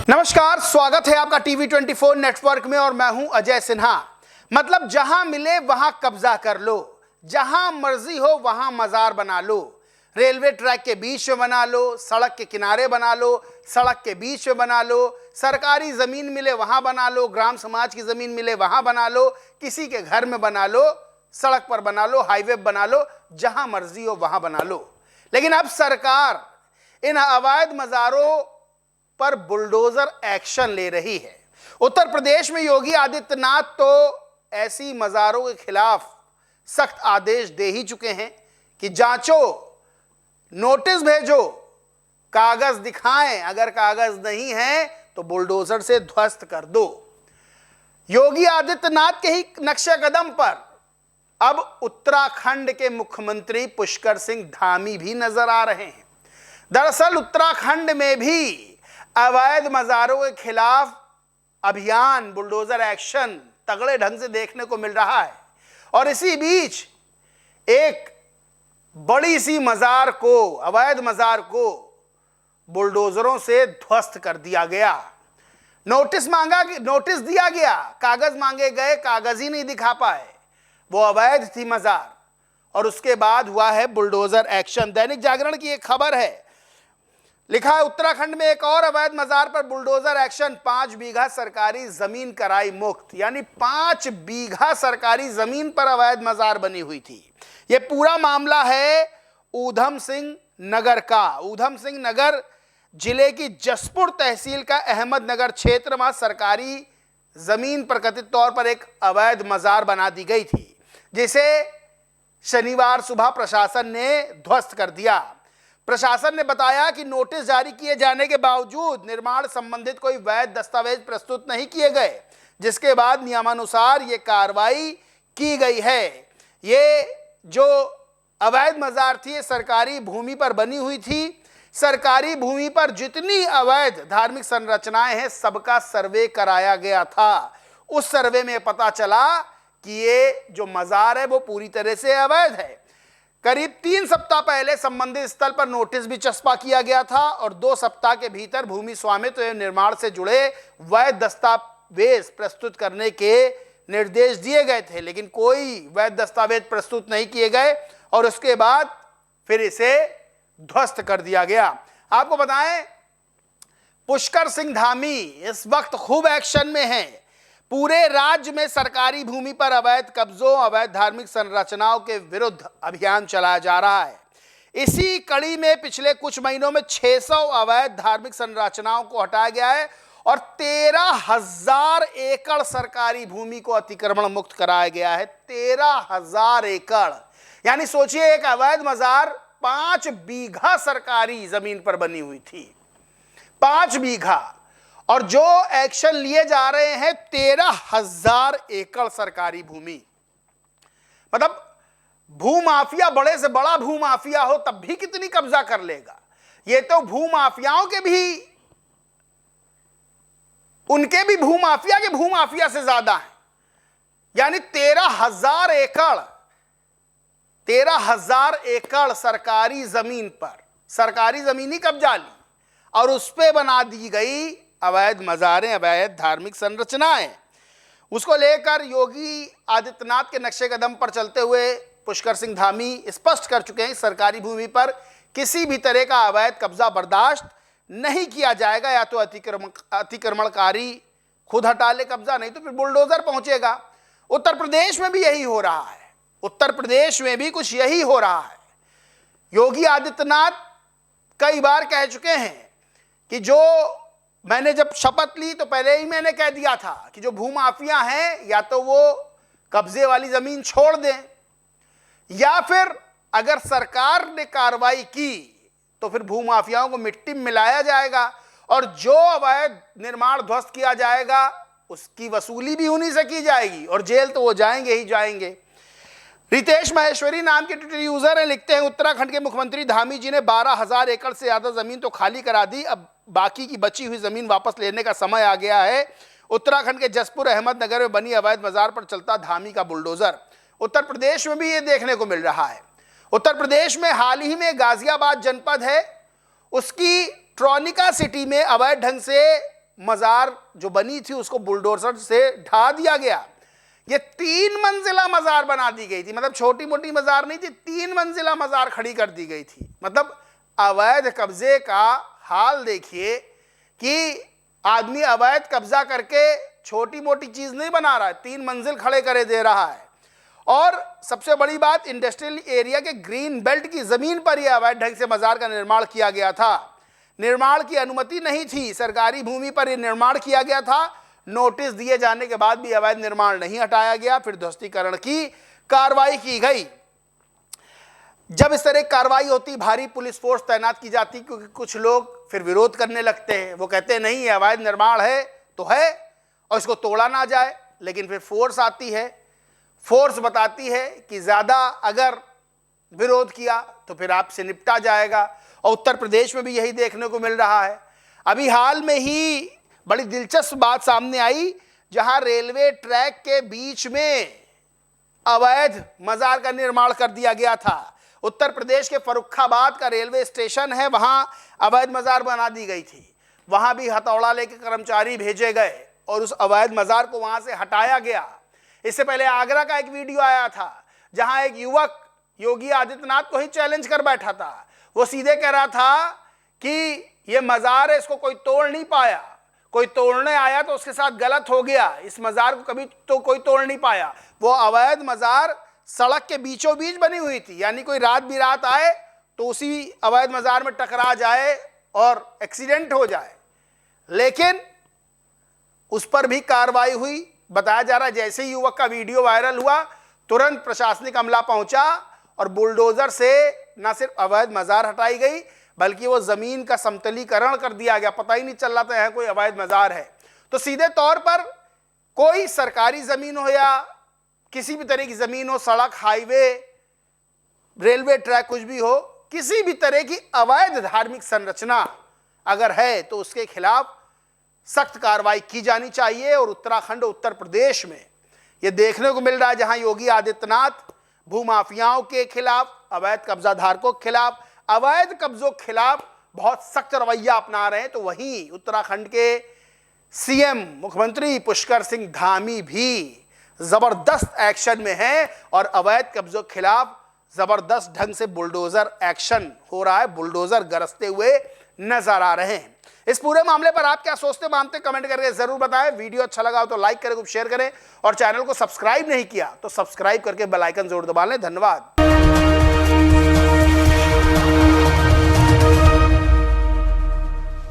नमस्कार, स्वागत है आपका टीवी24 नेटवर्क में और मैं हूं अजय सिन्हा। मतलब जहां मिले वहां कब्जा कर लो, जहां मर्जी हो वहां मजार बना लो, रेलवे ट्रैक के बीच में बना लो, सड़क के किनारे बना लो, सड़क के बीच में बना लो, सरकारी जमीन मिले वहां बना लो, ग्राम समाज की जमीन मिले वहां बना लो, किसी के घर में बना लो, सड़क पर बना लो, हाईवे बना लो, जहां मर्जी हो वहां बना लो। लेकिन अब सरकार इन अवैध मजारों पर बुलडोजर एक्शन ले रही है। उत्तर प्रदेश में योगी आदित्यनाथ तो ऐसी मजारों के खिलाफ सख्त आदेश दे ही चुके हैं कि जांचो, नोटिस भेजो, कागज दिखाएं, अगर कागज नहीं है तो बुलडोजर से ध्वस्त कर दो। योगी आदित्यनाथ के ही नक्शे कदम पर अब उत्तराखंड के मुख्यमंत्री पुष्कर सिंह धामी भी नजर आ रहे हैं। दरअसल उत्तराखंड में भी अवैध मजारों के खिलाफ अभियान, बुलडोजर एक्शन तगड़े ढंग से देखने को मिल रहा है। और इसी बीच एक बड़ी सी मजार को, अवैध मजार को बुलडोजरों से ध्वस्त कर दिया गया। नोटिस दिया गया, कागज मांगे गए, कागज ही नहीं दिखा पाए, वो अवैध थी मजार, और उसके बाद हुआ है बुलडोजर एक्शन। दैनिक जागरण की एक खबर है, लिखा है उत्तराखंड में एक और अवैध मजार पर बुलडोजर एक्शन, 5 बीघा सरकारी जमीन कराई मुक्त। यानी 5 बीघा सरकारी जमीन पर अवैध मजार बनी हुई थी। यह पूरा मामला है ऊधम सिंह नगर का। ऊधम सिंह नगर जिले की जसपुर तहसील का अहमदनगर क्षेत्र में सरकारी जमीन पर कथित तौर पर एक अवैध मजार बना दी गई थी, जिसे शनिवार सुबह प्रशासन ने ध्वस्त कर दिया। प्रशासन ने बताया कि नोटिस जारी किए जाने के बावजूद निर्माण संबंधित कोई वैध दस्तावेज प्रस्तुत नहीं किए गए, जिसके बाद नियमानुसार ये कार्रवाई की गई है। ये जो अवैध मजार थी, ये सरकारी भूमि पर बनी हुई थी। सरकारी भूमि पर जितनी अवैध धार्मिक संरचनाएं हैं, सबका सर्वे कराया गया था। उस सर्वे में पता चला कि ये जो मजार है वो पूरी तरह से अवैध है। करीब 3 सप्ताह पहले संबंधित स्थल पर नोटिस भी चस्पा किया गया था और 2 सप्ताह के भीतर भूमि स्वामित्व एवं निर्माण से जुड़े वैध दस्तावेज प्रस्तुत करने के निर्देश दिए गए थे, लेकिन कोई वैध दस्तावेज प्रस्तुत नहीं किए गए और उसके बाद फिर इसे ध्वस्त कर दिया गया। आपको बताएं, पुष्कर सिंह धामी इस वक्त खूब एक्शन में हैं। पूरे राज्य में सरकारी भूमि पर अवैध कब्जों, अवैध धार्मिक संरचनाओं के विरुद्ध अभियान चलाया जा रहा है। इसी कड़ी में पिछले कुछ महीनों में 600 अवैध धार्मिक संरचनाओं को हटाया गया है और 13,000 एकड़ सरकारी भूमि को अतिक्रमण मुक्त कराया गया है। 13,000 एकड़, यानी सोचिए एक अवैध मजार 5 बीघा सरकारी जमीन पर बनी हुई थी, 5 बीघा, और जो एक्शन लिए जा रहे हैं 13,000 एकड़ सरकारी भूमि। मतलब भूमाफिया, बड़े से बड़ा भूमाफिया हो तब भी कितनी कब्जा कर लेगा। ये तो भूमाफियाओं के भी, उनके भी भूमाफिया के भूमाफिया से ज्यादा है। यानी 13,000 एकड़, 13,000 एकड़ सरकारी जमीन पर सरकारी जमीन ही कब्जा ली और उस पर बना दी गई अवैध मजारें, अवैध धार्मिक संरचनाएं। उसको लेकर योगी आदित्यनाथ के नक्शे कदम पर चलते हुए पुष्कर सिंह धामी स्पष्ट कर चुके हैं, सरकारी भूमि पर किसी भी तरह का अवैध कब्जा बर्दाश्त नहीं किया जाएगा। या तो अतिक्रमणकारी खुद हटा ले कब्जा, नहीं तो फिर बुलडोजर पहुंचेगा। उत्तर प्रदेश में भी यही हो रहा है, उत्तर प्रदेश में भी कुछ यही हो रहा है। योगी आदित्यनाथ कई बार कह चुके हैं कि जो मैंने जब शपथ ली तो पहले ही मैंने कह दिया था कि जो भूमाफिया हैं या तो वो कब्जे वाली जमीन छोड़ दें, या फिर अगर सरकार ने कार्रवाई की तो फिर भूमाफियाओं को मिट्टी में मिलाया जाएगा और जो अवैध निर्माण ध्वस्त किया जाएगा उसकी वसूली भी उन्हीं से की जाएगी और जेल तो वो जाएंगे ही जाएंगे। रितेश माहेश्वरी नाम के ट्विटर यूजर हैं, लिखते हैं उत्तराखंड के मुख्यमंत्री धामी जी ने 12,000 एकड़ से ज्यादा जमीन तो खाली करा दी, अब बाकी की बची हुई जमीन वापस लेने का समय आ गया है। उत्तराखंड के जसपुर अहमदनगर में बनी अवैध मजार पर चलता धामी का बुलडोजर। उत्तर प्रदेश में भी ये देखने को मिल रहा है। उत्तर प्रदेश में हाल ही में गाजियाबाद जनपद है, उसकी ट्रॉनिका सिटी में अवैध ढंग से मजार जो बनी थी उसको बुलडोजर से ढा दिया गया। ये 3 मंजिला मजार बना दी गई थी, मतलब छोटी मोटी मजार नहीं थी, 3 मंजिला मजार खड़ी कर दी गई थी। मतलब अवैध कब्जे का हाल देखिए कि आदमी अवैध कब्जा करके छोटी मोटी चीज नहीं बना रहा है, 3 मंजिल खड़े करे दे रहा है। और सबसे बड़ी बात, इंडस्ट्रियल एरिया के ग्रीन बेल्ट की जमीन पर यह अवैध ढंग से मजार का निर्माण किया गया था। निर्माण की अनुमति नहीं थी, सरकारी भूमि पर यह निर्माण किया गया था। नोटिस दिए जाने के बाद भी अवैध निर्माण नहीं हटाया गया, फिर ध्वस्तीकरण की कार्रवाई की गई। जब इस तरह की कार्रवाई होती, भारी पुलिस फोर्स तैनात की जाती, क्योंकि कुछ लोग फिर विरोध करने लगते हैं। वो कहते हैं नहीं, ये अवैध निर्माण है तो है और इसको तोड़ा ना जाए। लेकिन फिर फोर्स आती है, फोर्स बताती है कि ज्यादा अगर विरोध किया तो फिर आपसे निपटा जाएगा। और उत्तर प्रदेश में भी यही देखने को मिल रहा है। अभी हाल में ही बड़ी दिलचस्प बात सामने आई, जहां रेलवे ट्रैक के बीच में अवैध मजार का निर्माण कर दिया गया था। उत्तर प्रदेश के फर्रुखाबाद का रेलवे स्टेशन है, वहां अवैध मजार बना दी गई थी। वहां भी हथौड़ा लेकर कर्मचारी भेजे गए और उस अवैध मजार को वहां से हटाया गया। इससे पहले आगरा का एक वीडियो आया था, जहां एक युवक योगी आदित्यनाथ को ही चैलेंज कर बैठा था। वो सीधे कह रहा था कि ये मजार है, इसको कोई तोड़ नहीं पाया, कोई तोड़ने आया तो उसके साथ गलत हो गया, इस मजार को कभी तो कोई तोड़ नहीं पाया। वो अवैध मजार सड़क के बीचों बीच बनी हुई थी, यानी कोई रात बिरात आए तो उसी अवैध मजार में टकरा जाए और एक्सीडेंट हो जाए। लेकिन उस पर भी कार्रवाई हुई। बताया जा रहा है जैसे ही युवक का वीडियो वायरल हुआ, तुरंत प्रशासनिक अमला पहुंचा और बुलडोजर से न सिर्फ अवैध मजार हटाई गई, बल्कि वो जमीन का समतलीकरण कर दिया गया। पता ही नहीं चल रहा था यहाँ कोई अवैध मजार है। तो सीधे तौर पर कोई सरकारी जमीन हो या किसी भी तरह की जमीन हो, सड़क, हाईवे, रेलवे ट्रैक, कुछ भी हो, किसी भी तरह की अवैध धार्मिक संरचना अगर है तो उसके खिलाफ सख्त कार्रवाई की जानी चाहिए। और उत्तराखंड, उत्तर प्रदेश में यह देखने को मिल रहा है, जहां योगी आदित्यनाथ भूमाफियाओं के खिलाफ, अवैध कब्जा धारकों के खिलाफ, अवैध कब्जों के खिलाफ बहुत सख्त रवैया अपना रहे हैं, तो वहीं उत्तराखंड के सीएम मुख्यमंत्री पुष्कर सिंह धामी भी जबरदस्त एक्शन में हैं और अवैध कब्जों के खिलाफ जबरदस्त ढंग से बुलडोजर एक्शन हो रहा है, बुलडोजर गरजते हुए नजर आ रहे हैं। इस पूरे मामले पर आप क्या सोचते मानते, कमेंट करके जरूर बताएं। वीडियो अच्छा लगा हो तो लाइक करें, शेयर करें और चैनल को सब्सक्राइब नहीं किया तो सब्सक्राइब करके बेल आइकन जरूर दबा लें। धन्यवाद।